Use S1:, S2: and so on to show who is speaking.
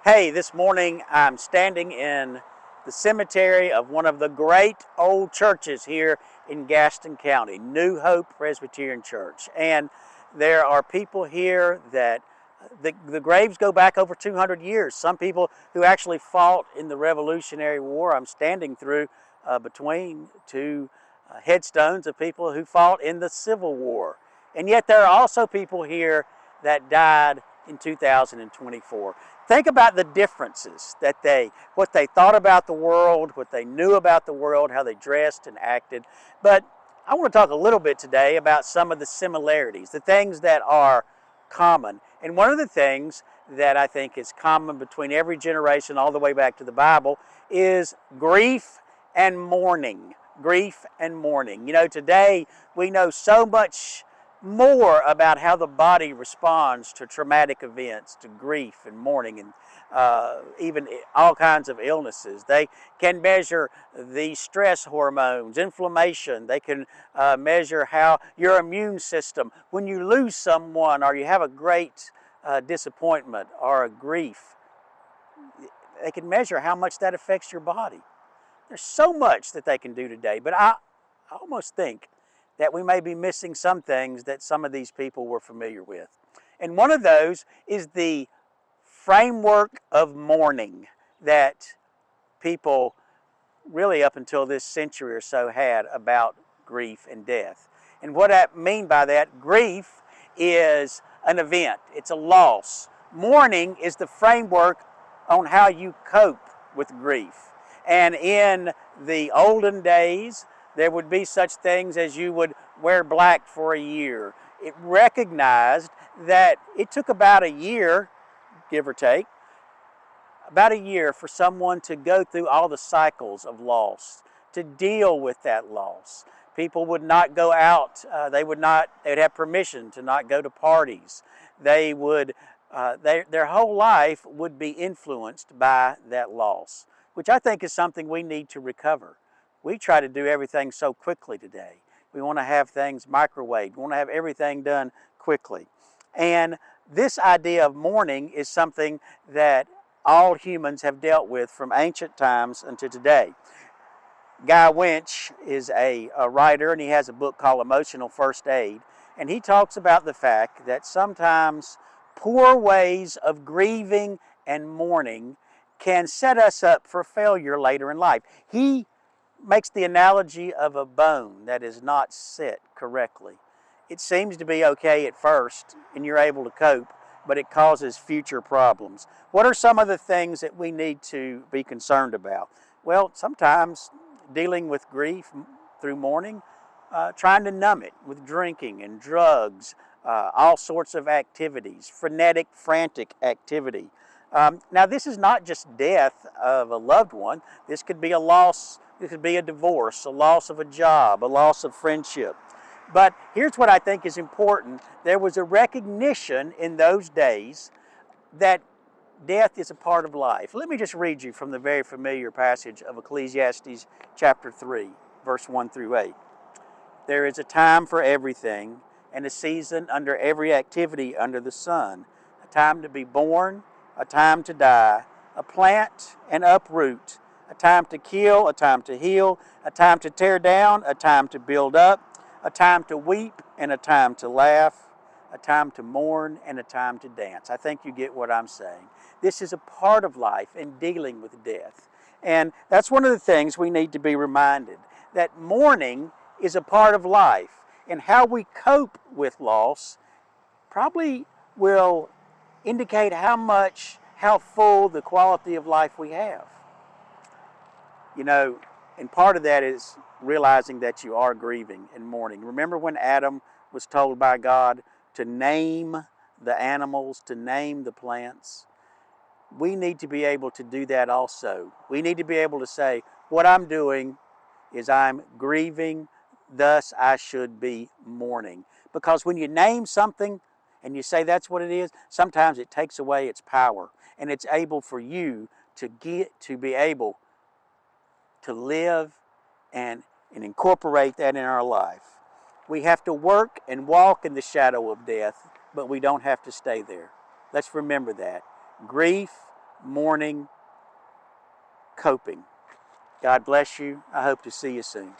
S1: Hey, this morning I'm standing in the cemetery of one of the great old churches here in Gaston County, New Hope Presbyterian Church. And there are people here that the graves go back over 200 years. Some people who actually fought in the Revolutionary War. I'm standing through between two headstones of people who fought in the Civil War. And yet there are also people here that died in 2024. Think about the differences what they thought about the world, what they knew about the world, how they dressed and acted. But I want to talk a little bit today about some of the similarities, the things that are common. And one of the things that I think is common between every generation all the way back to the Bible is grief and mourning. Grief and mourning. You know, today we know so much more about how the body responds to traumatic events, to grief and mourning, and even all kinds of illnesses. They can measure the stress hormones, inflammation. They can measure how your immune system, when you lose someone or you have a great disappointment or a grief, they can measure how much that affects your body. There's so much that they can do today, but I almost think that we may be missing some things that some of these people were familiar with. And one of those is the framework of mourning that people really up until this century or so had about grief and death. And what I mean by that, grief is an event, it's a loss. Mourning is the framework on how you cope with grief. And in the olden days, there would be such things as you would wear black for a year. It recognized that it took about a year, give or take, about a year for someone to go through all the cycles of loss, to deal with that loss. People would not go out. They would have permission to not go to parties. They would, their whole life would be influenced by that loss, which I think is something we need to recover. We try to do everything so quickly today. We want to have things microwaved. We want to have everything done quickly. And this idea of mourning is something that all humans have dealt with from ancient times until today. Guy Winch is a writer, and he has a book called Emotional First Aid. And he talks about the fact that sometimes poor ways of grieving and mourning can set us up for failure later in life. He makes the analogy of a bone that is not set correctly. It seems to be okay at first and you're able to cope, but it causes future problems. What are some of the things that we need to be concerned about? Well, sometimes dealing with grief through mourning, trying to numb it with drinking and drugs, all sorts of activities, frenetic, frantic activity. Now, this is not just death of a loved one. This could be a loss. It could be a divorce, a loss of a job, a loss of friendship. But here's what I think is important. There was a recognition in those days that death is a part of life. Let me just read you from the very familiar passage of Ecclesiastes chapter 3, verse 1 through 8. There is a time for everything and a season under every activity under the sun, a time to be born, a time to die, a plant and uproot, a time to kill, a time to heal, a time to tear down, a time to build up, a time to weep and a time to laugh, a time to mourn and a time to dance. I think you get what I'm saying. This is a part of life in dealing with death. And that's one of the things we need to be reminded, that mourning is a part of life. And how we cope with loss probably will indicate how full the quality of life we have. You know, and part of that is realizing that you are grieving and mourning. Remember when Adam was told by God to name the animals, to name the plants? We need to be able to do that also. We need to be able to say, what I'm doing is I'm grieving, thus I should be mourning. Because when you name something and you say that's what it is, sometimes it takes away its power. And it's able for you to be able to live and incorporate that in our life. We have to work and walk in the shadow of death, but we don't have to stay there. Let's remember that. Grief, mourning, coping. God bless you. I hope to see you soon.